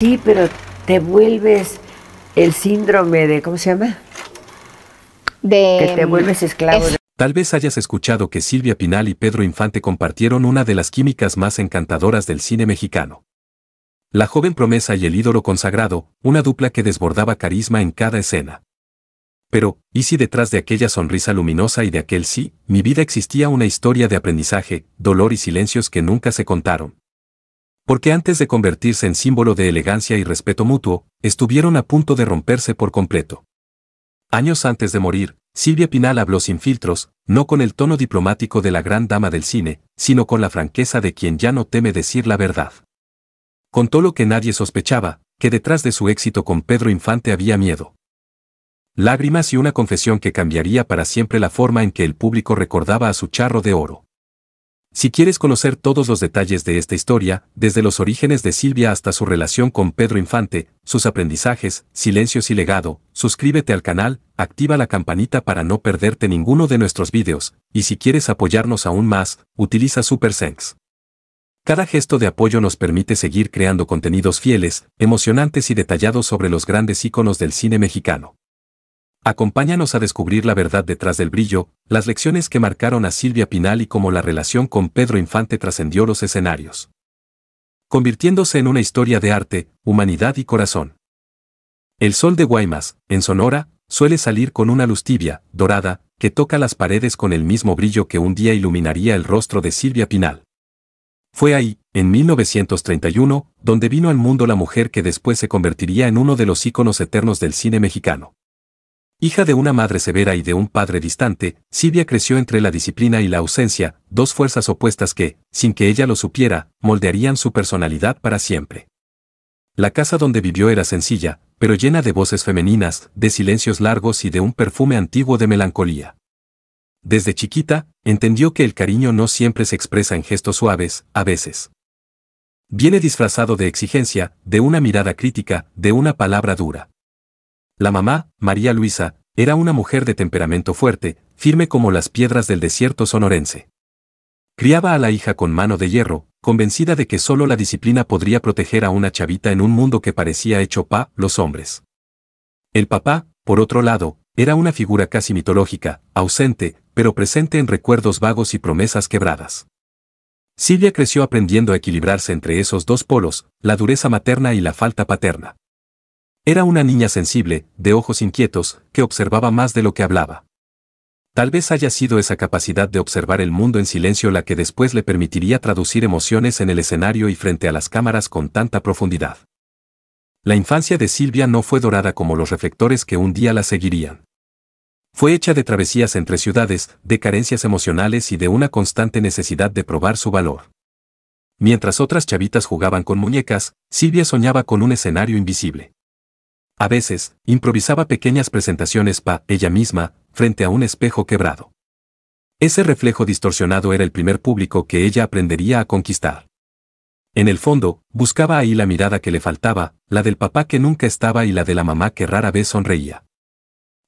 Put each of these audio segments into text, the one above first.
Sí, pero te vuelves el síndrome de, ¿cómo se llama? Que te vuelves esclavo de... Tal vez hayas escuchado que Silvia Pinal y Pedro Infante compartieron una de las químicas más encantadoras del cine mexicano. La joven promesa y el ídolo consagrado, una dupla que desbordaba carisma en cada escena. Pero, ¿y si detrás de aquella sonrisa luminosa y de aquel sí, mi vida existía una historia de aprendizaje, dolor y silencios que nunca se contaron? Porque antes de convertirse en símbolo de elegancia y respeto mutuo, estuvieron a punto de romperse por completo. Años antes de morir, Silvia Pinal habló sin filtros, no con el tono diplomático de la gran dama del cine, sino con la franqueza de quien ya no teme decir la verdad. Contó lo que nadie sospechaba, que detrás de su éxito con Pedro Infante había miedo, lágrimas y una confesión que cambiaría para siempre la forma en que el público recordaba a su charro de oro. Si quieres conocer todos los detalles de esta historia, desde los orígenes de Silvia hasta su relación con Pedro Infante, sus aprendizajes, silencios y legado, suscríbete al canal, activa la campanita para no perderte ninguno de nuestros vídeos, y si quieres apoyarnos aún más, utiliza Super Thanks. Cada gesto de apoyo nos permite seguir creando contenidos fieles, emocionantes y detallados sobre los grandes íconos del cine mexicano. Acompáñanos a descubrir la verdad detrás del brillo, las lecciones que marcaron a Silvia Pinal y cómo la relación con Pedro Infante trascendió los escenarios, convirtiéndose en una historia de arte, humanidad y corazón. El sol de Guaymas, en Sonora, suele salir con una luz tibia, dorada, que toca las paredes con el mismo brillo que un día iluminaría el rostro de Silvia Pinal. Fue ahí, en 1931, donde vino al mundo la mujer que después se convertiría en uno de los íconos eternos del cine mexicano. Hija de una madre severa y de un padre distante, Silvia creció entre la disciplina y la ausencia, dos fuerzas opuestas que, sin que ella lo supiera, moldearían su personalidad para siempre. La casa donde vivió era sencilla, pero llena de voces femeninas, de silencios largos y de un perfume antiguo de melancolía. Desde chiquita, entendió que el cariño no siempre se expresa en gestos suaves, a veces viene disfrazado de exigencia, de una mirada crítica, de una palabra dura. La mamá, María Luisa, era una mujer de temperamento fuerte, firme como las piedras del desierto sonorense. Criaba a la hija con mano de hierro, convencida de que solo la disciplina podría proteger a una chavita en un mundo que parecía hecho pa' los hombres. El papá, por otro lado, era una figura casi mitológica, ausente, pero presente en recuerdos vagos y promesas quebradas. Silvia creció aprendiendo a equilibrarse entre esos dos polos, la dureza materna y la falta paterna. Era una niña sensible, de ojos inquietos, que observaba más de lo que hablaba. Tal vez haya sido esa capacidad de observar el mundo en silencio la que después le permitiría traducir emociones en el escenario y frente a las cámaras con tanta profundidad. La infancia de Silvia no fue dorada como los reflectores que un día la seguirían. Fue hecha de travesías entre ciudades, de carencias emocionales y de una constante necesidad de probar su valor. Mientras otras chavitas jugaban con muñecas, Silvia soñaba con un escenario invisible. A veces, improvisaba pequeñas presentaciones pa' ella misma, frente a un espejo quebrado. Ese reflejo distorsionado era el primer público que ella aprendería a conquistar. En el fondo, buscaba ahí la mirada que le faltaba, la del papá que nunca estaba y la de la mamá que rara vez sonreía.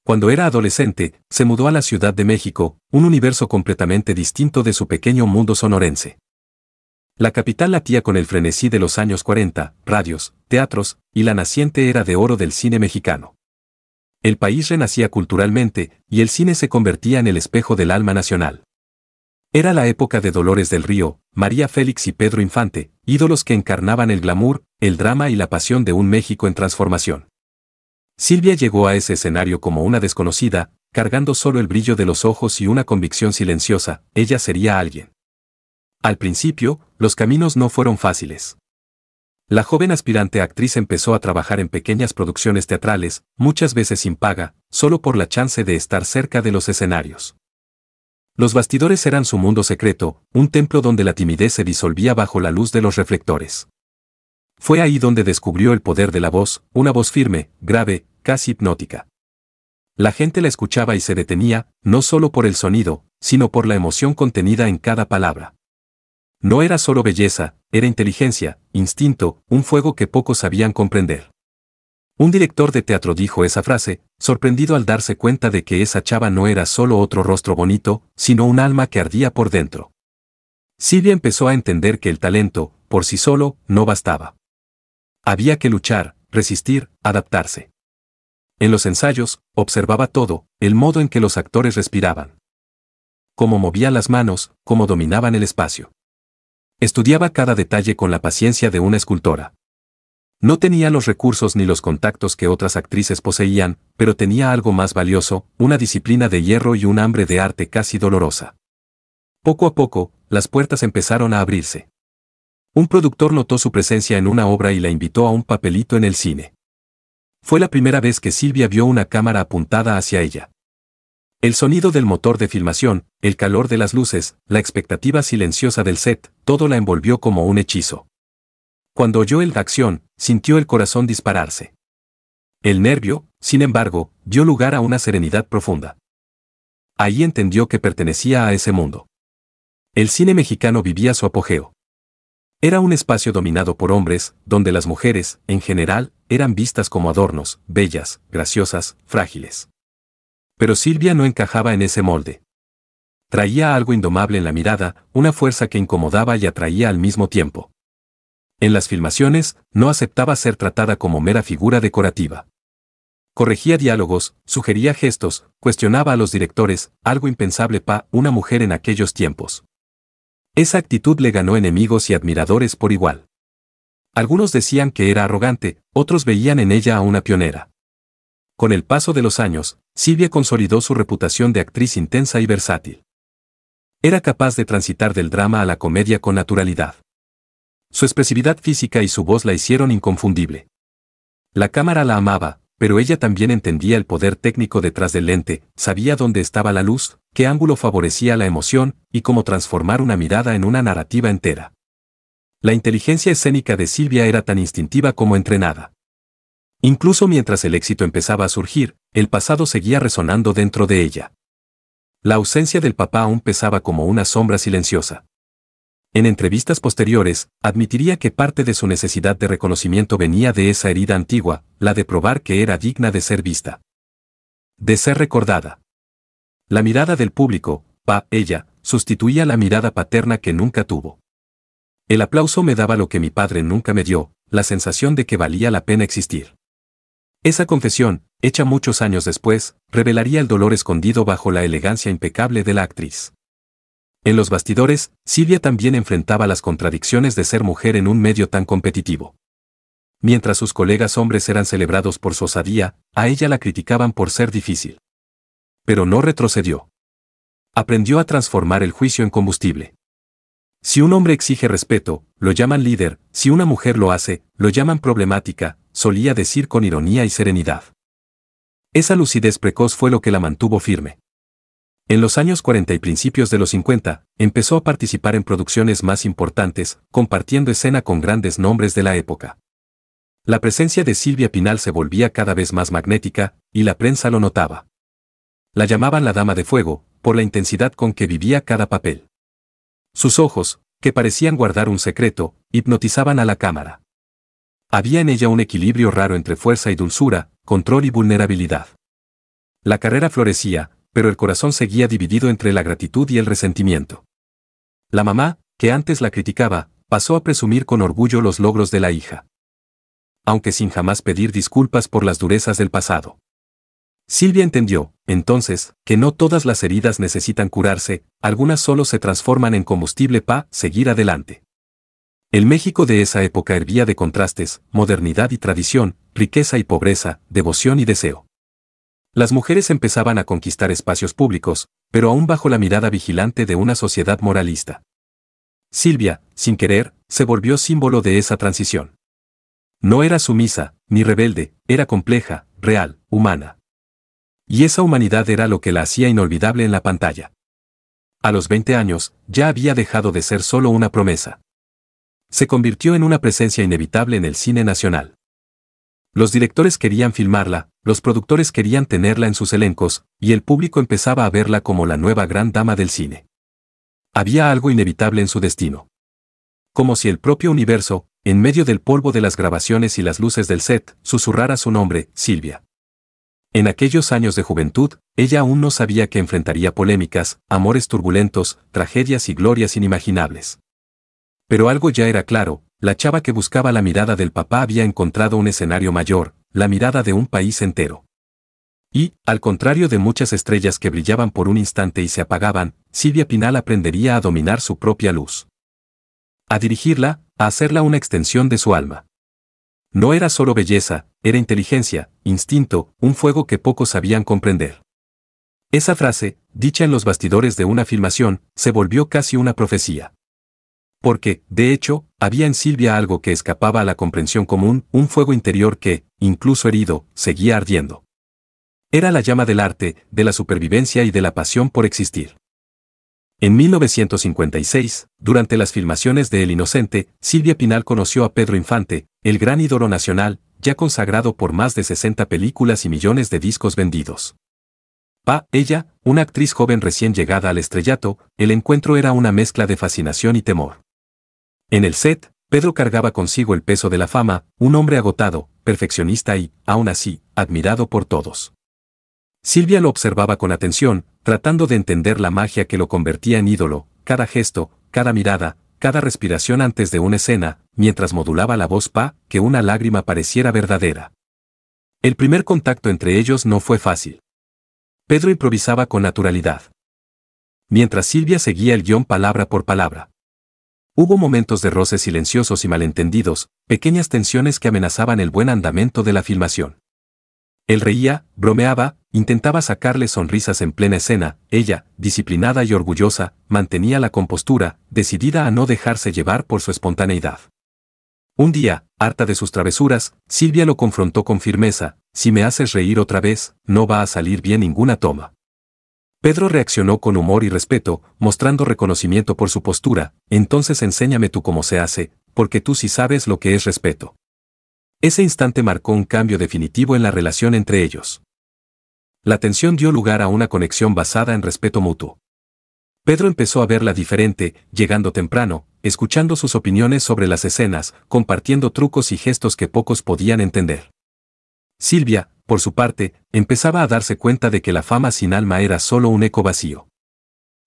Cuando era adolescente, se mudó a la Ciudad de México, un universo completamente distinto de su pequeño mundo sonorense. La capital latía con el frenesí de los años 40, radios, teatros, y la naciente era de oro del cine mexicano. El país renacía culturalmente, y el cine se convertía en el espejo del alma nacional. Era la época de Dolores del Río, María Félix y Pedro Infante, ídolos que encarnaban el glamour, el drama y la pasión de un México en transformación. Silvia llegó a ese escenario como una desconocida, cargando solo el brillo de los ojos y una convicción silenciosa: ella sería alguien. Al principio, los caminos no fueron fáciles. La joven aspirante actriz empezó a trabajar en pequeñas producciones teatrales, muchas veces sin paga, solo por la chance de estar cerca de los escenarios. Los bastidores eran su mundo secreto, un templo donde la timidez se disolvía bajo la luz de los reflectores. Fue ahí donde descubrió el poder de la voz, una voz firme, grave, casi hipnótica. La gente la escuchaba y se detenía, no solo por el sonido, sino por la emoción contenida en cada palabra. No era solo belleza, era inteligencia, instinto, un fuego que pocos sabían comprender. Un director de teatro dijo esa frase, sorprendido al darse cuenta de que esa chava no era solo otro rostro bonito, sino un alma que ardía por dentro. Silvia empezó a entender que el talento, por sí solo, no bastaba. Había que luchar, resistir, adaptarse. En los ensayos, observaba todo, el modo en que los actores respiraban. Cómo movían las manos, cómo dominaban el espacio. Estudiaba cada detalle con la paciencia de una escultora. No tenía los recursos ni los contactos que otras actrices poseían, pero tenía algo más valioso, una disciplina de hierro y un hambre de arte casi dolorosa. Poco a poco, las puertas empezaron a abrirse. Un productor notó su presencia en una obra y la invitó a un papelito en el cine. Fue la primera vez que Silvia vio una cámara apuntada hacia ella. El sonido del motor de filmación, el calor de las luces, la expectativa silenciosa del set, todo la envolvió como un hechizo. Cuando oyó el acción, sintió el corazón dispararse. El nervio, sin embargo, dio lugar a una serenidad profunda. Ahí entendió que pertenecía a ese mundo. El cine mexicano vivía su apogeo. Era un espacio dominado por hombres, donde las mujeres, en general, eran vistas como adornos, bellas, graciosas, frágiles. Pero Silvia no encajaba en ese molde. Traía algo indomable en la mirada, una fuerza que incomodaba y atraía al mismo tiempo. En las filmaciones, no aceptaba ser tratada como mera figura decorativa. Corregía diálogos, sugería gestos, cuestionaba a los directores, algo impensable para una mujer en aquellos tiempos. Esa actitud le ganó enemigos y admiradores por igual. Algunos decían que era arrogante, otros veían en ella a una pionera. Con el paso de los años, Silvia consolidó su reputación de actriz intensa y versátil. Era capaz de transitar del drama a la comedia con naturalidad. Su expresividad física y su voz la hicieron inconfundible. La cámara la amaba, pero ella también entendía el poder técnico detrás del lente, sabía dónde estaba la luz, qué ángulo favorecía la emoción, y cómo transformar una mirada en una narrativa entera. La inteligencia escénica de Silvia era tan instintiva como entrenada. Incluso mientras el éxito empezaba a surgir, el pasado seguía resonando dentro de ella. La ausencia del papá aún pesaba como una sombra silenciosa. En entrevistas posteriores, admitiría que parte de su necesidad de reconocimiento venía de esa herida antigua, la de probar que era digna de ser vista. De ser recordada. La mirada del público, ella, sustituía la mirada paterna que nunca tuvo. El aplauso me daba lo que mi padre nunca me dio, la sensación de que valía la pena existir. Esa confesión, hecha muchos años después, revelaría el dolor escondido bajo la elegancia impecable de la actriz. En los bastidores, Silvia también enfrentaba las contradicciones de ser mujer en un medio tan competitivo. Mientras sus colegas hombres eran celebrados por su osadía, a ella la criticaban por ser difícil. Pero no retrocedió. Aprendió a transformar el juicio en combustible. Si un hombre exige respeto, lo llaman líder, si una mujer lo hace, lo llaman problemática, solía decir con ironía y serenidad. Esa lucidez precoz fue lo que la mantuvo firme. En los años 40 y principios de los 50, empezó a participar en producciones más importantes, compartiendo escena con grandes nombres de la época. La presencia de Silvia Pinal se volvía cada vez más magnética, y la prensa lo notaba. La llamaban la Dama de Fuego, por la intensidad con que vivía cada papel. Sus ojos, que parecían guardar un secreto, hipnotizaban a la cámara. Había en ella un equilibrio raro entre fuerza y dulzura, control y vulnerabilidad. La carrera florecía, pero el corazón seguía dividido entre la gratitud y el resentimiento. La mamá, que antes la criticaba, pasó a presumir con orgullo los logros de la hija. Aunque sin jamás pedir disculpas por las durezas del pasado. Silvia entendió, entonces, que no todas las heridas necesitan curarse, algunas solo se transforman en combustible para seguir adelante. El México de esa época hervía de contrastes, modernidad y tradición, riqueza y pobreza, devoción y deseo. Las mujeres empezaban a conquistar espacios públicos, pero aún bajo la mirada vigilante de una sociedad moralista. Silvia, sin querer, se volvió símbolo de esa transición. No era sumisa, ni rebelde, era compleja, real, humana. Y esa humanidad era lo que la hacía inolvidable en la pantalla. A los 20 años, ya había dejado de ser solo una promesa. Se convirtió en una presencia inevitable en el cine nacional. Los directores querían filmarla, los productores querían tenerla en sus elencos, y el público empezaba a verla como la nueva gran dama del cine. Había algo inevitable en su destino. Como si el propio universo, en medio del polvo de las grabaciones y las luces del set, susurrara su nombre, Silvia. En aquellos años de juventud, ella aún no sabía que enfrentaría polémicas, amores turbulentos, tragedias y glorias inimaginables. Pero algo ya era claro, la chava que buscaba la mirada del papá había encontrado un escenario mayor, la mirada de un país entero. Y, al contrario de muchas estrellas que brillaban por un instante y se apagaban, Silvia Pinal aprendería a dominar su propia luz. A dirigirla, a hacerla una extensión de su alma. No era solo belleza, era inteligencia, instinto, un fuego que pocos sabían comprender. Esa frase, dicha en los bastidores de una filmación, se volvió casi una profecía. Porque, de hecho, había en Silvia algo que escapaba a la comprensión común, un fuego interior que, incluso herido, seguía ardiendo. Era la llama del arte, de la supervivencia y de la pasión por existir. En 1956, durante las filmaciones de El Inocente, Silvia Pinal conoció a Pedro Infante, el gran ídolo nacional, ya consagrado por más de 60 películas y millones de discos vendidos. Ella, una actriz joven recién llegada al estrellato, el encuentro era una mezcla de fascinación y temor. En el set, Pedro cargaba consigo el peso de la fama, un hombre agotado, perfeccionista y, aún así, admirado por todos. Silvia lo observaba con atención, tratando de entender la magia que lo convertía en ídolo, cada gesto, cada mirada, cada respiración antes de una escena, mientras modulaba la voz que una lágrima pareciera verdadera. El primer contacto entre ellos no fue fácil. Pedro improvisaba con naturalidad, mientras Silvia seguía el guión palabra por palabra. Hubo momentos de roces silenciosos y malentendidos, pequeñas tensiones que amenazaban el buen andamento de la filmación. Él reía, bromeaba, intentaba sacarle sonrisas en plena escena, ella, disciplinada y orgullosa, mantenía la compostura, decidida a no dejarse llevar por su espontaneidad. Un día, harta de sus travesuras, Silvia lo confrontó con firmeza: si me haces reír otra vez, no va a salir bien ninguna toma. Pedro reaccionó con humor y respeto, mostrando reconocimiento por su postura: entonces enséñame tú cómo se hace, porque tú sí sabes lo que es respeto. Ese instante marcó un cambio definitivo en la relación entre ellos. La tensión dio lugar a una conexión basada en respeto mutuo. Pedro empezó a verla diferente, llegando temprano, escuchando sus opiniones sobre las escenas, compartiendo trucos y gestos que pocos podían entender. Silvia, por su parte, empezaba a darse cuenta de que la fama sin alma era solo un eco vacío.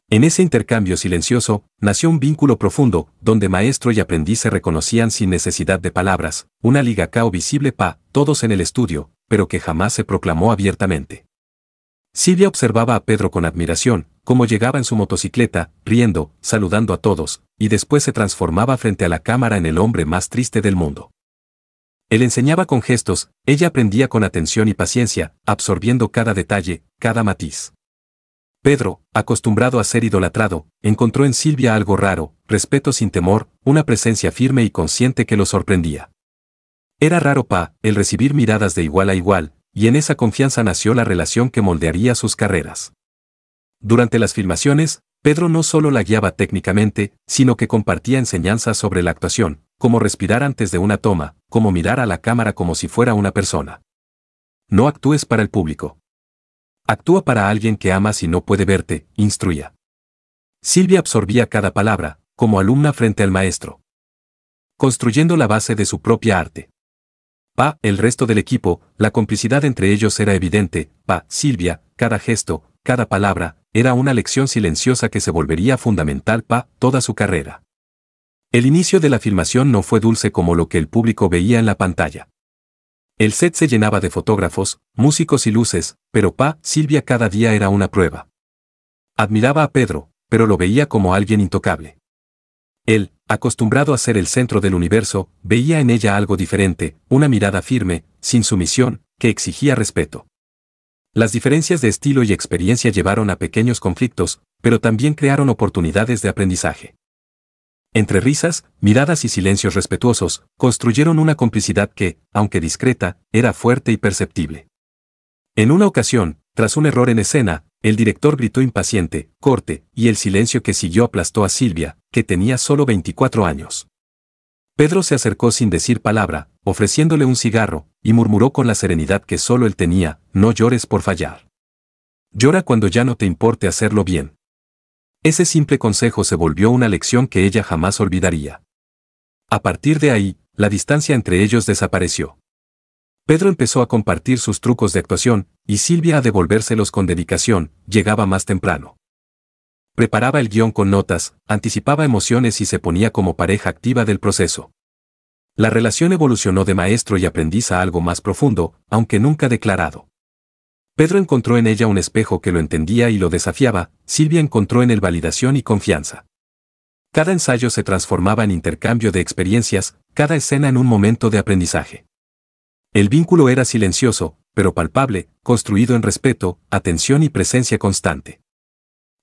En ese intercambio silencioso, nació un vínculo profundo, donde maestro y aprendiz se reconocían sin necesidad de palabras, una liga visible todos en el estudio, pero que jamás se proclamó abiertamente. Silvia observaba a Pedro con admiración, cómo llegaba en su motocicleta, riendo, saludando a todos, y después se transformaba frente a la cámara en el hombre más triste del mundo. Él enseñaba con gestos, ella aprendía con atención y paciencia, absorbiendo cada detalle, cada matiz. Pedro, acostumbrado a ser idolatrado, encontró en Silvia algo raro, respeto sin temor, una presencia firme y consciente que lo sorprendía. Era raro el recibir miradas de igual a igual, y en esa confianza nació la relación que moldearía sus carreras. Durante las filmaciones, Pedro no solo la guiaba técnicamente, sino que compartía enseñanzas sobre la actuación, cómo respirar antes de una toma, cómo mirar a la cámara como si fuera una persona. No actúes para el público. Actúa para alguien que amas y no puede verte, instruía. Silvia absorbía cada palabra, como alumna frente al maestro, construyendo la base de su propia arte. El resto del equipo, la complicidad entre ellos era evidente. Silvia, cada gesto, cada palabra, era una lección silenciosa que se volvería fundamental toda su carrera. El inicio de la filmación no fue dulce como lo que el público veía en la pantalla. El set se llenaba de fotógrafos, músicos y luces, pero Silvia cada día era una prueba. Admiraba a Pedro, pero lo veía como alguien intocable. Él, acostumbrado a ser el centro del universo, veía en ella algo diferente, una mirada firme, sin sumisión, que exigía respeto. Las diferencias de estilo y experiencia llevaron a pequeños conflictos, pero también crearon oportunidades de aprendizaje. Entre risas, miradas y silencios respetuosos, construyeron una complicidad que, aunque discreta, era fuerte y perceptible. En una ocasión, tras un error en escena, el director gritó impaciente: corte, y el silencio que siguió aplastó a Silvia, que tenía solo 24 años. Pedro se acercó sin decir palabra, ofreciéndole un cigarro, y murmuró con la serenidad que solo él tenía: no llores por fallar. Llora cuando ya no te importe hacerlo bien. Ese simple consejo se volvió una lección que ella jamás olvidaría. A partir de ahí, la distancia entre ellos desapareció. Pedro empezó a compartir sus trucos de actuación, y Silvia a devolvérselos con dedicación. Llegaba más temprano. Preparaba el guión con notas, anticipaba emociones y se ponía como pareja activa del proceso. La relación evolucionó de maestro y aprendiz a algo más profundo, aunque nunca declarado. Pedro encontró en ella un espejo que lo entendía y lo desafiaba, Silvia encontró en él validación y confianza. Cada ensayo se transformaba en intercambio de experiencias, cada escena en un momento de aprendizaje. El vínculo era silencioso, pero palpable, construido en respeto, atención y presencia constante.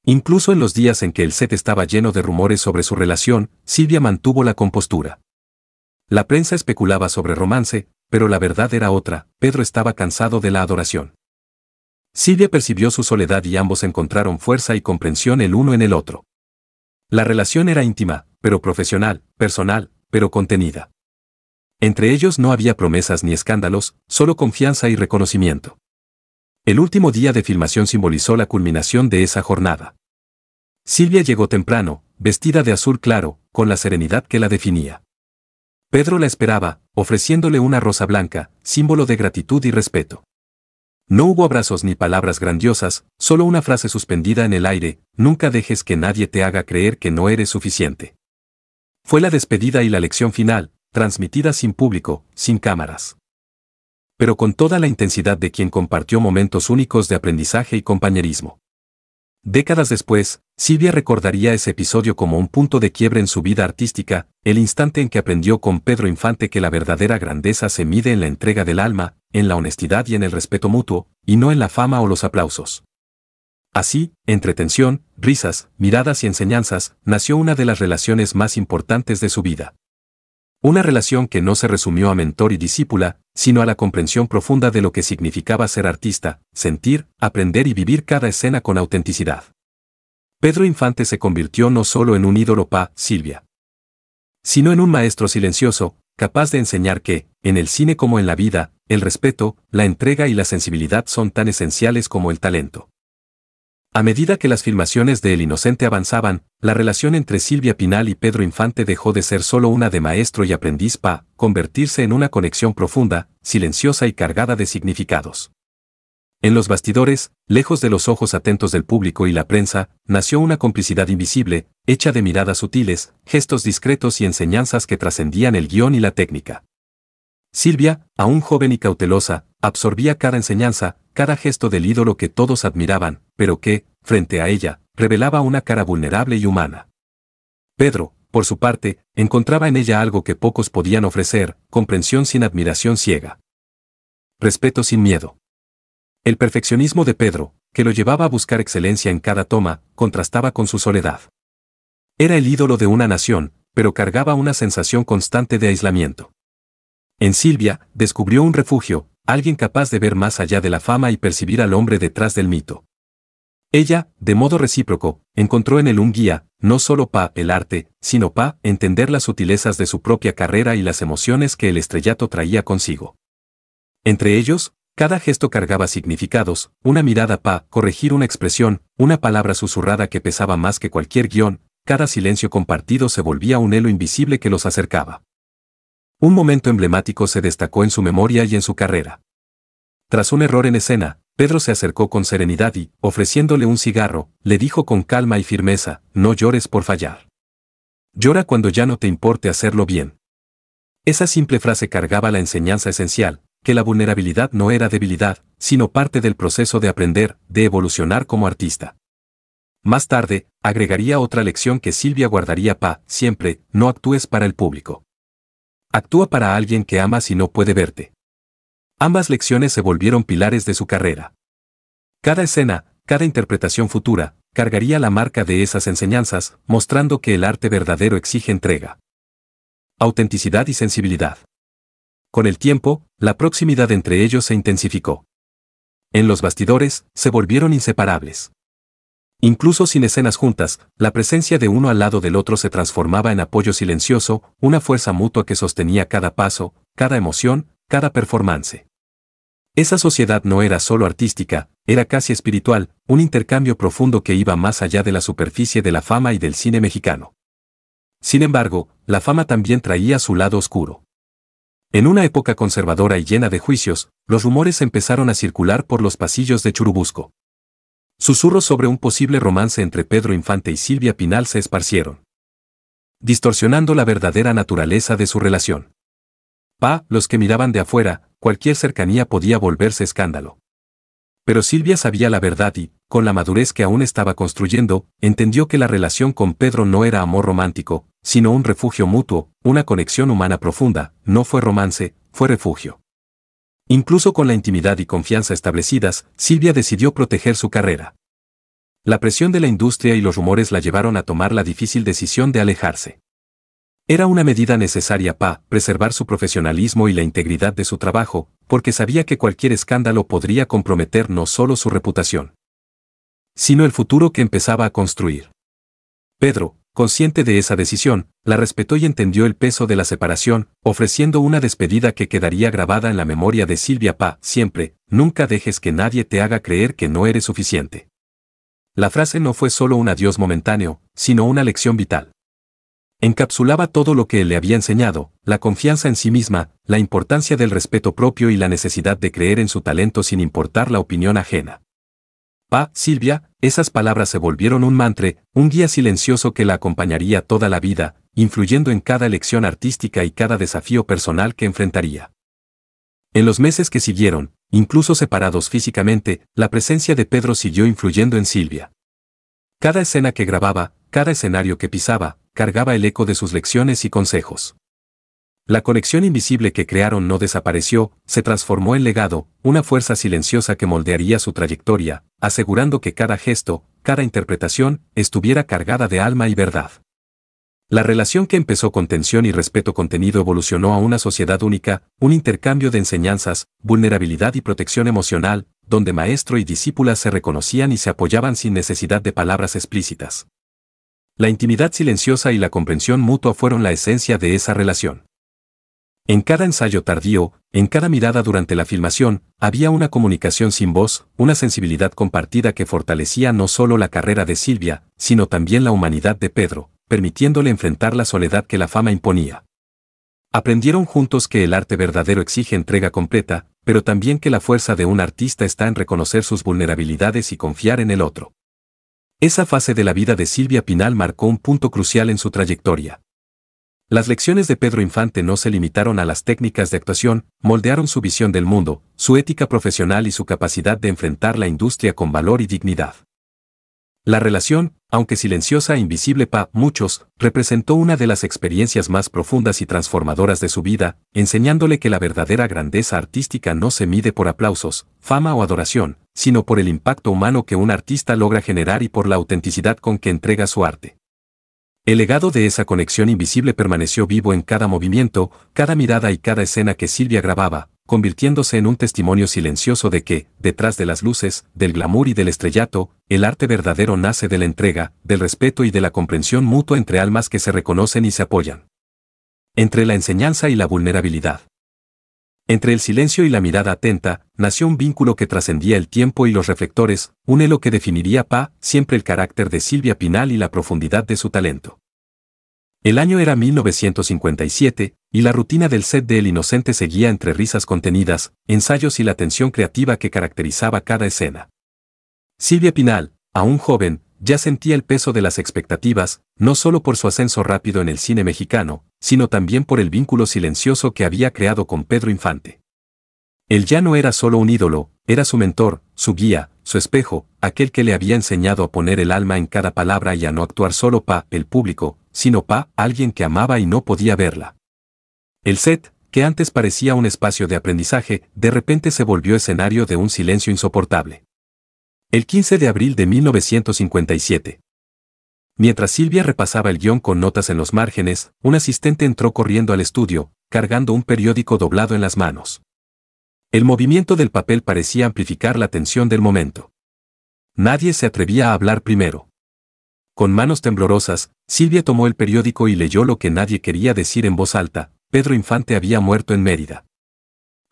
Incluso en los días en que el set estaba lleno de rumores sobre su relación, Silvia mantuvo la compostura. La prensa especulaba sobre romance, pero la verdad era otra, Pedro estaba cansado de la adoración. Silvia percibió su soledad y ambos encontraron fuerza y comprensión el uno en el otro. La relación era íntima, pero profesional, personal, pero contenida. Entre ellos no había promesas ni escándalos, solo confianza y reconocimiento. El último día de filmación simbolizó la culminación de esa jornada. Silvia llegó temprano, vestida de azul claro, con la serenidad que la definía. Pedro la esperaba, ofreciéndole una rosa blanca, símbolo de gratitud y respeto. No hubo abrazos ni palabras grandiosas, solo una frase suspendida en el aire: nunca dejes que nadie te haga creer que no eres suficiente. Fue la despedida y la lección final, transmitida sin público, sin cámaras. Pero con toda la intensidad de quien compartió momentos únicos de aprendizaje y compañerismo. Décadas después, Silvia recordaría ese episodio como un punto de quiebre en su vida artística, el instante en que aprendió con Pedro Infante que la verdadera grandeza se mide en la entrega del alma, en la honestidad y en el respeto mutuo, y no en la fama o los aplausos. Así, entre tensión, risas, miradas y enseñanzas, nació una de las relaciones más importantes de su vida. Una relación que no se resumió a mentor y discípula, sino a la comprensión profunda de lo que significaba ser artista, sentir, aprender y vivir cada escena con autenticidad. Pedro Infante se convirtió no solo en un ídolo para Silvia, sino en un maestro silencioso, capaz de enseñar que, en el cine como en la vida, el respeto, la entrega y la sensibilidad son tan esenciales como el talento. A medida que las filmaciones de El Inocente avanzaban, la relación entre Silvia Pinal y Pedro Infante dejó de ser solo una de maestro y aprendiz para convertirse en una conexión profunda, silenciosa y cargada de significados. En los bastidores, lejos de los ojos atentos del público y la prensa, nació una complicidad invisible, hecha de miradas sutiles, gestos discretos y enseñanzas que trascendían el guión y la técnica. Silvia, aún joven y cautelosa, absorbía cada enseñanza, cada gesto del ídolo que todos admiraban, pero que, frente a ella, revelaba una cara vulnerable y humana. Pedro, por su parte, encontraba en ella algo que pocos podían ofrecer: comprensión sin admiración ciega. Respeto sin miedo. El perfeccionismo de Pedro, que lo llevaba a buscar excelencia en cada toma, contrastaba con su soledad. Era el ídolo de una nación, pero cargaba una sensación constante de aislamiento. En Silvia, descubrió un refugio, alguien capaz de ver más allá de la fama y percibir al hombre detrás del mito. Ella, de modo recíproco, encontró en él un guía, no solo para el arte, sino para entender las sutilezas de su propia carrera y las emociones que el estrellato traía consigo. Entre ellos, cada gesto cargaba significados, una mirada para corregir una expresión, una palabra susurrada que pesaba más que cualquier guión, cada silencio compartido se volvía un hilo invisible que los acercaba. Un momento emblemático se destacó en su memoria y en su carrera. Tras un error en escena, Pedro se acercó con serenidad y, ofreciéndole un cigarro, le dijo con calma y firmeza: no llores por fallar. Llora cuando ya no te importe hacerlo bien. Esa simple frase cargaba la enseñanza esencial, que la vulnerabilidad no era debilidad, sino parte del proceso de aprender, de evolucionar como artista. Más tarde, agregaría otra lección que Silvia guardaría para siempre: no actúes para el público. Actúa para alguien que amas y no puede verte. Ambas lecciones se volvieron pilares de su carrera. Cada escena, cada interpretación futura, cargaría la marca de esas enseñanzas, mostrando que el arte verdadero exige entrega, autenticidad y sensibilidad. Con el tiempo, la proximidad entre ellos se intensificó. En los bastidores, se volvieron inseparables. Incluso sin escenas juntas, la presencia de uno al lado del otro se transformaba en apoyo silencioso, una fuerza mutua que sostenía cada paso, cada emoción, cada performance. Esa sociedad no era solo artística, era casi espiritual, un intercambio profundo que iba más allá de la superficie de la fama y del cine mexicano. Sin embargo, la fama también traía su lado oscuro. En una época conservadora y llena de juicios, los rumores empezaron a circular por los pasillos de Churubusco. Susurros sobre un posible romance entre Pedro Infante y Silvia Pinal se esparcieron, distorsionando la verdadera naturaleza de su relación. Pa, los que miraban de afuera, cualquier cercanía podía volverse escándalo. Pero Silvia sabía la verdad y, con la madurez que aún estaba construyendo, entendió que la relación con Pedro no era amor romántico, sino un refugio mutuo, una conexión humana profunda. No fue romance, fue refugio. Incluso con la intimidad y confianza establecidas, Silvia decidió proteger su carrera. La presión de la industria y los rumores la llevaron a tomar la difícil decisión de alejarse. Era una medida necesaria para preservar su profesionalismo y la integridad de su trabajo, porque sabía que cualquier escándalo podría comprometer no solo su reputación, sino el futuro que empezaba a construir. Pedro, consciente de esa decisión, la respetó y entendió el peso de la separación, ofreciendo una despedida que quedaría grabada en la memoria de Silvia Pa, siempre: nunca dejes que nadie te haga creer que no eres suficiente. La frase no fue solo un adiós momentáneo, sino una lección vital. Encapsulaba todo lo que él le había enseñado: la confianza en sí misma, la importancia del respeto propio y la necesidad de creer en su talento sin importar la opinión ajena. Pa, Silvia, esas palabras se volvieron un mantra, un guía silencioso que la acompañaría toda la vida, influyendo en cada elección artística y cada desafío personal que enfrentaría. En los meses que siguieron, incluso separados físicamente, la presencia de Pedro siguió influyendo en Silvia. Cada escena que grababa, cada escenario que pisaba, cargaba el eco de sus lecciones y consejos. La conexión invisible que crearon no desapareció, se transformó en legado, una fuerza silenciosa que moldearía su trayectoria, asegurando que cada gesto, cada interpretación, estuviera cargada de alma y verdad. La relación, que empezó con tensión y respeto contenido, evolucionó a una sociedad única, un intercambio de enseñanzas, vulnerabilidad y protección emocional, donde maestro y discípula se reconocían y se apoyaban sin necesidad de palabras explícitas. La intimidad silenciosa y la comprensión mutua fueron la esencia de esa relación. En cada ensayo tardío, en cada mirada durante la filmación, había una comunicación sin voz, una sensibilidad compartida que fortalecía no solo la carrera de Silvia, sino también la humanidad de Pedro, permitiéndole enfrentar la soledad que la fama imponía. Aprendieron juntos que el arte verdadero exige entrega completa, pero también que la fuerza de un artista está en reconocer sus vulnerabilidades y confiar en el otro. Esa fase de la vida de Silvia Pinal marcó un punto crucial en su trayectoria. Las lecciones de Pedro Infante no se limitaron a las técnicas de actuación, moldearon su visión del mundo, su ética profesional y su capacidad de enfrentar la industria con valor y dignidad. La relación, aunque silenciosa e invisible para muchos, representó una de las experiencias más profundas y transformadoras de su vida, enseñándole que la verdadera grandeza artística no se mide por aplausos, fama o adoración, sino por el impacto humano que un artista logra generar y por la autenticidad con que entrega su arte. El legado de esa conexión invisible permaneció vivo en cada movimiento, cada mirada y cada escena que Silvia grababa, convirtiéndose en un testimonio silencioso de que, detrás de las luces, del glamour y del estrellato, el arte verdadero nace de la entrega, del respeto y de la comprensión mutua entre almas que se reconocen y se apoyan. Entre la enseñanza y la vulnerabilidad. Entre el silencio y la mirada atenta, nació un vínculo que trascendía el tiempo y los reflectores, un hilo que definiría siempre el carácter de Silvia Pinal y la profundidad de su talento. El año era 1957, y la rutina del set de El Inocente seguía entre risas contenidas, ensayos y la tensión creativa que caracterizaba cada escena. Silvia Pinal, aún joven, ya sentía el peso de las expectativas, no solo por su ascenso rápido en el cine mexicano, sino también por el vínculo silencioso que había creado con Pedro Infante. Él ya no era solo un ídolo, era su mentor, su guía, su espejo, aquel que le había enseñado a poner el alma en cada palabra y a no actuar solo el público, sino alguien que amaba y no podía verla. El set, que antes parecía un espacio de aprendizaje, de repente se volvió escenario de un silencio insoportable. El 15 de abril de 1957. Mientras Silvia repasaba el guión con notas en los márgenes, un asistente entró corriendo al estudio, cargando un periódico doblado en las manos. El movimiento del papel parecía amplificar la tensión del momento. Nadie se atrevía a hablar primero. Con manos temblorosas, Silvia tomó el periódico y leyó lo que nadie quería decir en voz alta: Pedro Infante había muerto en Mérida.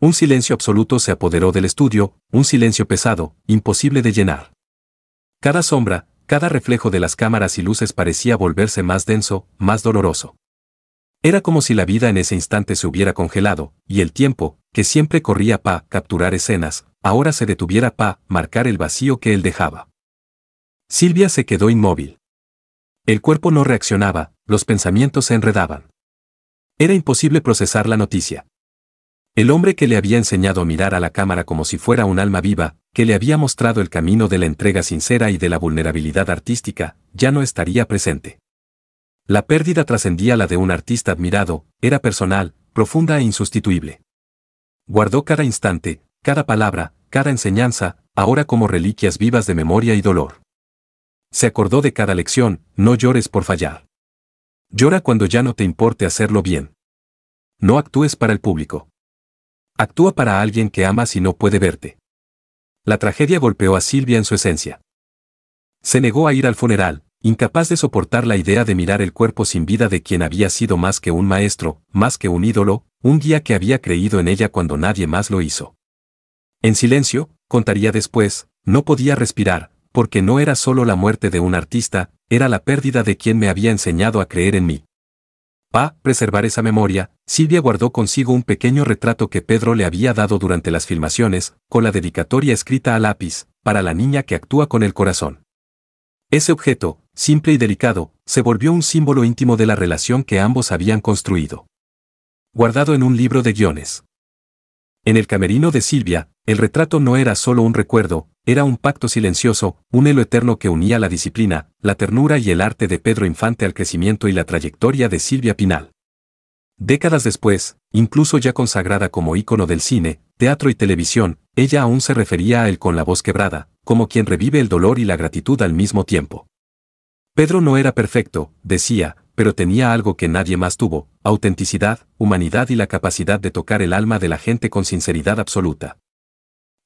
Un silencio absoluto se apoderó del estudio, un silencio pesado, imposible de llenar. Cada sombra, cada reflejo de las cámaras y luces parecía volverse más denso, más doloroso. Era como si la vida en ese instante se hubiera congelado, y el tiempo, que siempre corría capturar escenas, ahora se detuviera marcar el vacío que él dejaba. Silvia se quedó inmóvil. El cuerpo no reaccionaba, los pensamientos se enredaban. Era imposible procesar la noticia. El hombre que le había enseñado a mirar a la cámara como si fuera un alma viva, que le había mostrado el camino de la entrega sincera y de la vulnerabilidad artística, ya no estaría presente. La pérdida trascendía la de un artista admirado, era personal, profunda e insustituible. Guardó cada instante, cada palabra, cada enseñanza, ahora como reliquias vivas de memoria y dolor. Se acordó de cada lección: no llores por fallar. Llora cuando ya no te importe hacerlo bien. No actúes para el público. Actúa para alguien que amas y no puede verte. La tragedia golpeó a Silvia en su esencia. Se negó a ir al funeral, incapaz de soportar la idea de mirar el cuerpo sin vida de quien había sido más que un maestro, más que un ídolo, un guía que había creído en ella cuando nadie más lo hizo. En silencio, contaría después, no podía respirar, porque no era solo la muerte de un artista, era la pérdida de quien me había enseñado a creer en mí. Para preservar esa memoria, Silvia guardó consigo un pequeño retrato que Pedro le había dado durante las filmaciones, con la dedicatoria escrita a lápiz, para la niña que actúa con el corazón. Ese objeto, simple y delicado, se volvió un símbolo íntimo de la relación que ambos habían construido. Guardado en un libro de guiones. En el camerino de Silvia, el retrato no era solo un recuerdo, era un pacto silencioso, un hilo eterno que unía la disciplina, la ternura y el arte de Pedro Infante al crecimiento y la trayectoria de Silvia Pinal. Décadas después, incluso ya consagrada como ícono del cine, teatro y televisión, ella aún se refería a él con la voz quebrada, como quien revive el dolor y la gratitud al mismo tiempo. Pedro no era perfecto, decía, pero tenía algo que nadie más tuvo: autenticidad, humanidad y la capacidad de tocar el alma de la gente con sinceridad absoluta.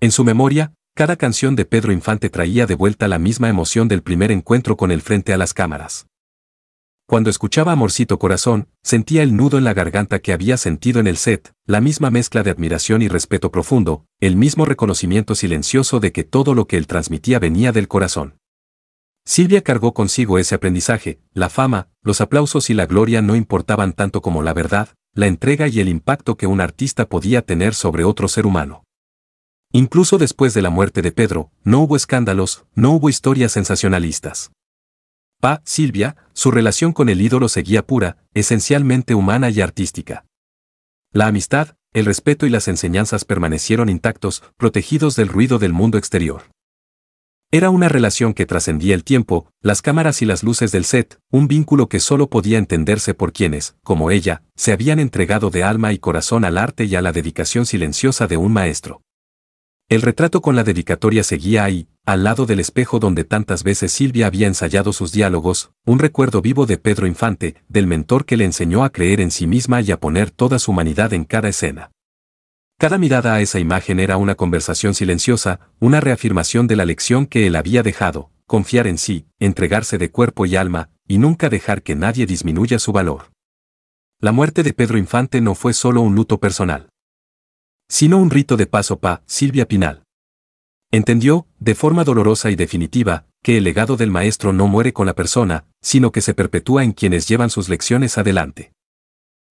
En su memoria, cada canción de Pedro Infante traía de vuelta la misma emoción del primer encuentro con él frente a las cámaras. Cuando escuchaba Amorcito Corazón, sentía el nudo en la garganta que había sentido en el set, la misma mezcla de admiración y respeto profundo, el mismo reconocimiento silencioso de que todo lo que él transmitía venía del corazón. Silvia cargó consigo ese aprendizaje: la fama, los aplausos y la gloria no importaban tanto como la verdad, la entrega y el impacto que un artista podía tener sobre otro ser humano. Incluso después de la muerte de Pedro, no hubo escándalos, no hubo historias sensacionalistas. Para Silvia, su relación con el ídolo seguía pura, esencialmente humana y artística. La amistad, el respeto y las enseñanzas permanecieron intactos, protegidos del ruido del mundo exterior. Era una relación que trascendía el tiempo, las cámaras y las luces del set, un vínculo que solo podía entenderse por quienes, como ella, se habían entregado de alma y corazón al arte y a la dedicación silenciosa de un maestro. El retrato con la dedicatoria seguía ahí, al lado del espejo donde tantas veces Silvia había ensayado sus diálogos, un recuerdo vivo de Pedro Infante, del mentor que le enseñó a creer en sí misma y a poner toda su humanidad en cada escena. Cada mirada a esa imagen era una conversación silenciosa, una reafirmación de la lección que él había dejado: confiar en sí, entregarse de cuerpo y alma, y nunca dejar que nadie disminuya su valor. La muerte de Pedro Infante no fue solo un luto personal, sino un rito de paso para Silvia Pinal. Entendió, de forma dolorosa y definitiva, que el legado del maestro no muere con la persona, sino que se perpetúa en quienes llevan sus lecciones adelante.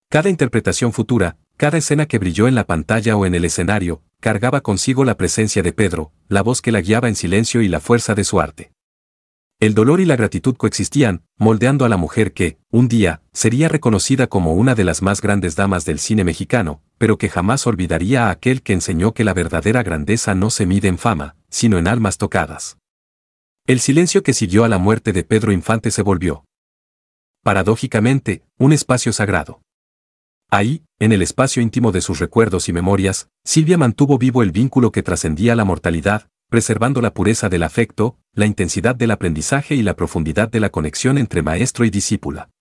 Cada interpretación futura, cada escena que brilló en la pantalla o en el escenario, cargaba consigo la presencia de Pedro, la voz que la guiaba en silencio y la fuerza de su arte. El dolor y la gratitud coexistían, moldeando a la mujer que, un día, sería reconocida como una de las más grandes damas del cine mexicano, pero que jamás olvidaría a aquel que enseñó que la verdadera grandeza no se mide en fama, sino en almas tocadas. El silencio que siguió a la muerte de Pedro Infante se volvió, paradójicamente, un espacio sagrado. Ahí, en el espacio íntimo de sus recuerdos y memorias, Silvia mantuvo vivo el vínculo que trascendía la mortalidad, preservando la pureza del afecto, la intensidad del aprendizaje y la profundidad de la conexión entre maestro y discípula.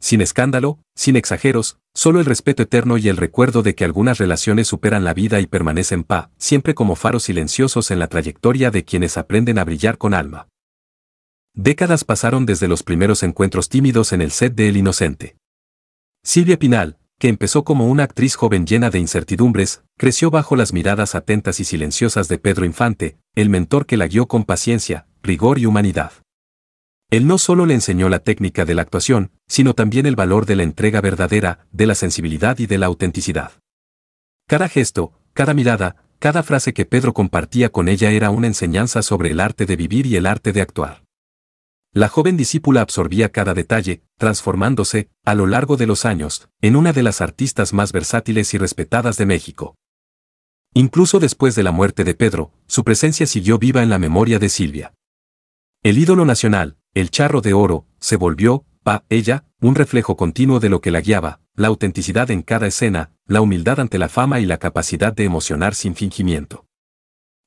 Sin escándalo, sin exageros, solo el respeto eterno y el recuerdo de que algunas relaciones superan la vida y permanecen siempre como faros silenciosos en la trayectoria de quienes aprenden a brillar con alma. Décadas pasaron desde los primeros encuentros tímidos en el set de El Inocente. Silvia Pinal, que empezó como una actriz joven llena de incertidumbres, creció bajo las miradas atentas y silenciosas de Pedro Infante, el mentor que la guió con paciencia, rigor y humanidad. Él no solo le enseñó la técnica de la actuación, sino también el valor de la entrega verdadera, de la sensibilidad y de la autenticidad. Cada gesto, cada mirada, cada frase que Pedro compartía con ella era una enseñanza sobre el arte de vivir y el arte de actuar. La joven discípula absorbía cada detalle, transformándose, a lo largo de los años, en una de las artistas más versátiles y respetadas de México. Incluso después de la muerte de Pedro, su presencia siguió viva en la memoria de Silvia. El ídolo nacional, el charro de oro, se volvió, para ella, un reflejo continuo de lo que la guiaba, la autenticidad en cada escena, la humildad ante la fama y la capacidad de emocionar sin fingimiento.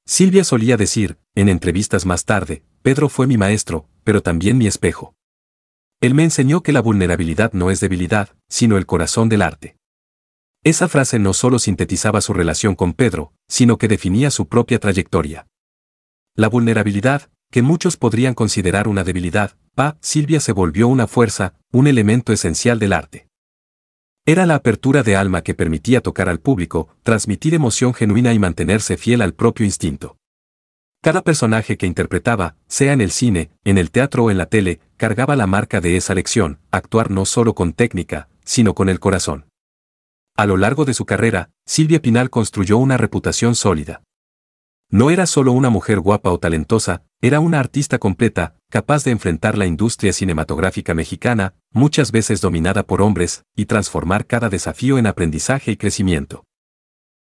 Silvia solía decir, en entrevistas más tarde, Pedro fue mi maestro, pero también mi espejo. Él me enseñó que la vulnerabilidad no es debilidad, sino el corazón del arte. Esa frase no solo sintetizaba su relación con Pedro, sino que definía su propia trayectoria. La vulnerabilidad, que muchos podrían considerar una debilidad, para Silvia se volvió una fuerza, un elemento esencial del arte. Era la apertura de alma que permitía tocar al público, transmitir emoción genuina y mantenerse fiel al propio instinto. Cada personaje que interpretaba, sea en el cine, en el teatro o en la tele, cargaba la marca de esa lección, actuar no solo con técnica, sino con el corazón. A lo largo de su carrera, Silvia Pinal construyó una reputación sólida. No era solo una mujer guapa o talentosa, era una artista completa, capaz de enfrentar la industria cinematográfica mexicana, muchas veces dominada por hombres, y transformar cada desafío en aprendizaje y crecimiento.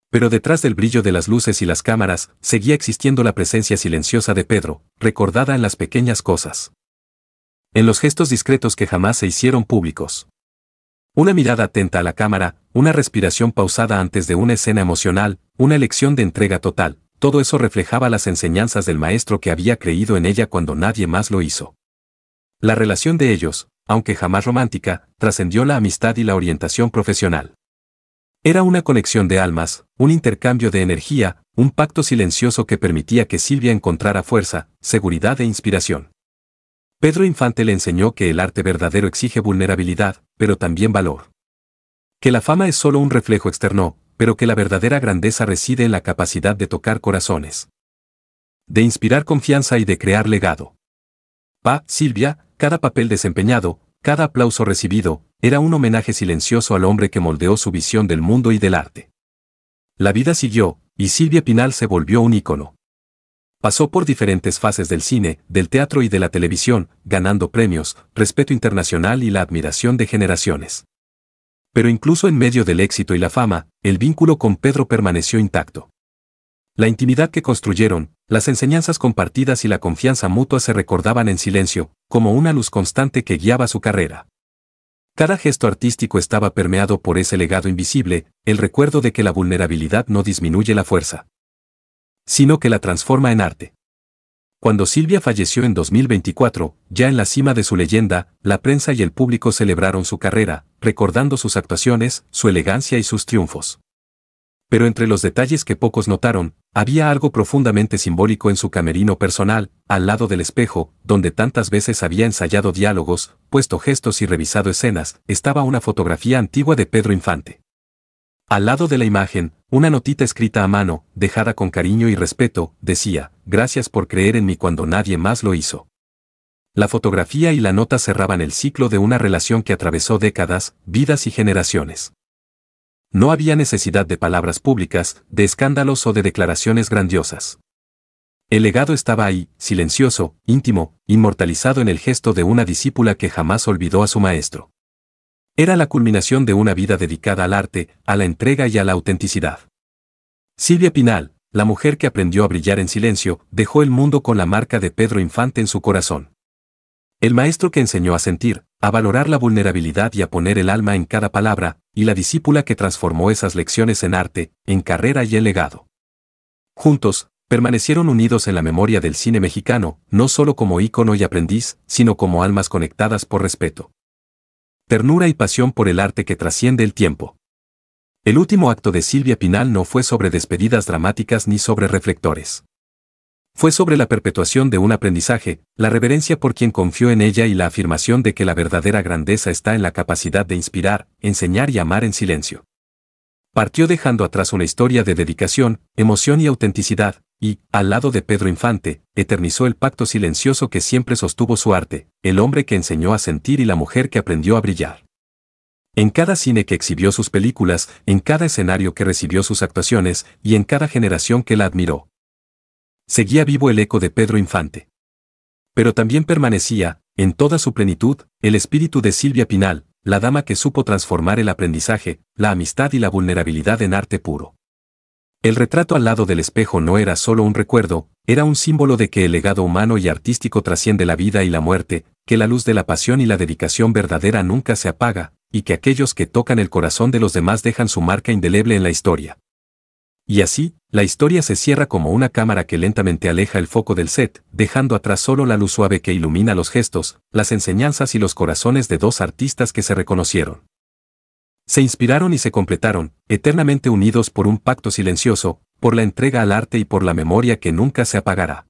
Pero detrás del brillo de las luces y las cámaras, seguía existiendo la presencia silenciosa de Pedro, recordada en las pequeñas cosas. En los gestos discretos que jamás se hicieron públicos. Una mirada atenta a la cámara, una respiración pausada antes de una escena emocional, una elección de entrega total, todo eso reflejaba las enseñanzas del maestro que había creído en ella cuando nadie más lo hizo. La relación de ellos, aunque jamás romántica, trascendió la amistad y la orientación profesional. Era una conexión de almas, un intercambio de energía, un pacto silencioso que permitía que Silvia encontrara fuerza, seguridad e inspiración. Pedro Infante le enseñó que el arte verdadero exige vulnerabilidad, pero también valor. Que la fama es solo un reflejo externo, pero que la verdadera grandeza reside en la capacidad de tocar corazones. De inspirar confianza y de crear legado. Silvia, cada papel desempeñado, cada aplauso recibido, era un homenaje silencioso al hombre que moldeó su visión del mundo y del arte. La vida siguió, y Silvia Pinal se volvió un ícono. Pasó por diferentes fases del cine, del teatro y de la televisión, ganando premios, respeto internacional y la admiración de generaciones. Pero incluso en medio del éxito y la fama, el vínculo con Pedro permaneció intacto. La intimidad que construyeron, las enseñanzas compartidas y la confianza mutua se recordaban en silencio, como una luz constante que guiaba su carrera. Cada gesto artístico estaba permeado por ese legado invisible, el recuerdo de que la vulnerabilidad no disminuye la fuerza, sino que la transforma en arte. Cuando Silvia falleció en 2024, ya en la cima de su leyenda, la prensa y el público celebraron su carrera, recordando sus actuaciones, su elegancia y sus triunfos. Pero entre los detalles que pocos notaron, había algo profundamente simbólico en su camerino personal, al lado del espejo, donde tantas veces había ensayado diálogos, puesto gestos y revisado escenas, estaba una fotografía antigua de Pedro Infante. Al lado de la imagen, una notita escrita a mano, dejada con cariño y respeto, decía, «Gracias por creer en mí cuando nadie más lo hizo». La fotografía y la nota cerraban el ciclo de una relación que atravesó décadas, vidas y generaciones. No había necesidad de palabras públicas, de escándalos o de declaraciones grandiosas. El legado estaba ahí, silencioso, íntimo, inmortalizado en el gesto de una discípula que jamás olvidó a su maestro. Era la culminación de una vida dedicada al arte, a la entrega y a la autenticidad. Silvia Pinal, la mujer que aprendió a brillar en silencio, dejó el mundo con la marca de Pedro Infante en su corazón. El maestro que enseñó a sentir, a valorar la vulnerabilidad y a poner el alma en cada palabra, y la discípula que transformó esas lecciones en arte, en carrera y en legado. Juntos, permanecieron unidos en la memoria del cine mexicano, no solo como ícono y aprendiz, sino como almas conectadas por respeto, ternura y pasión por el arte que trasciende el tiempo. El último acto de Silvia Pinal no fue sobre despedidas dramáticas ni sobre reflectores. Fue sobre la perpetuación de un aprendizaje, la reverencia por quien confió en ella y la afirmación de que la verdadera grandeza está en la capacidad de inspirar, enseñar y amar en silencio. Partió dejando atrás una historia de dedicación, emoción y autenticidad, y, al lado de Pedro Infante, eternizó el pacto silencioso que siempre sostuvo su arte, el hombre que enseñó a sentir y la mujer que aprendió a brillar. En cada cine que exhibió sus películas, en cada escenario que recibió sus actuaciones, y en cada generación que la admiró, seguía vivo el eco de Pedro Infante. Pero también permanecía, En toda su plenitud, el espíritu de Silvia Pinal, la dama que supo transformar el aprendizaje, la amistad y la vulnerabilidad en arte puro. El retrato al lado del espejo no era solo un recuerdo, era un símbolo de que el legado humano y artístico trasciende la vida y la muerte, que la luz de la pasión y la dedicación verdadera nunca se apaga, y que aquellos que tocan el corazón de los demás dejan su marca indeleble en la historia. Y así, la historia se cierra como una cámara que lentamente aleja el foco del set, dejando atrás solo la luz suave que ilumina los gestos, las enseñanzas y los corazones de dos artistas que se reconocieron. Se inspiraron y se completaron, eternamente unidos por un pacto silencioso, por la entrega al arte y por la memoria que nunca se apagará.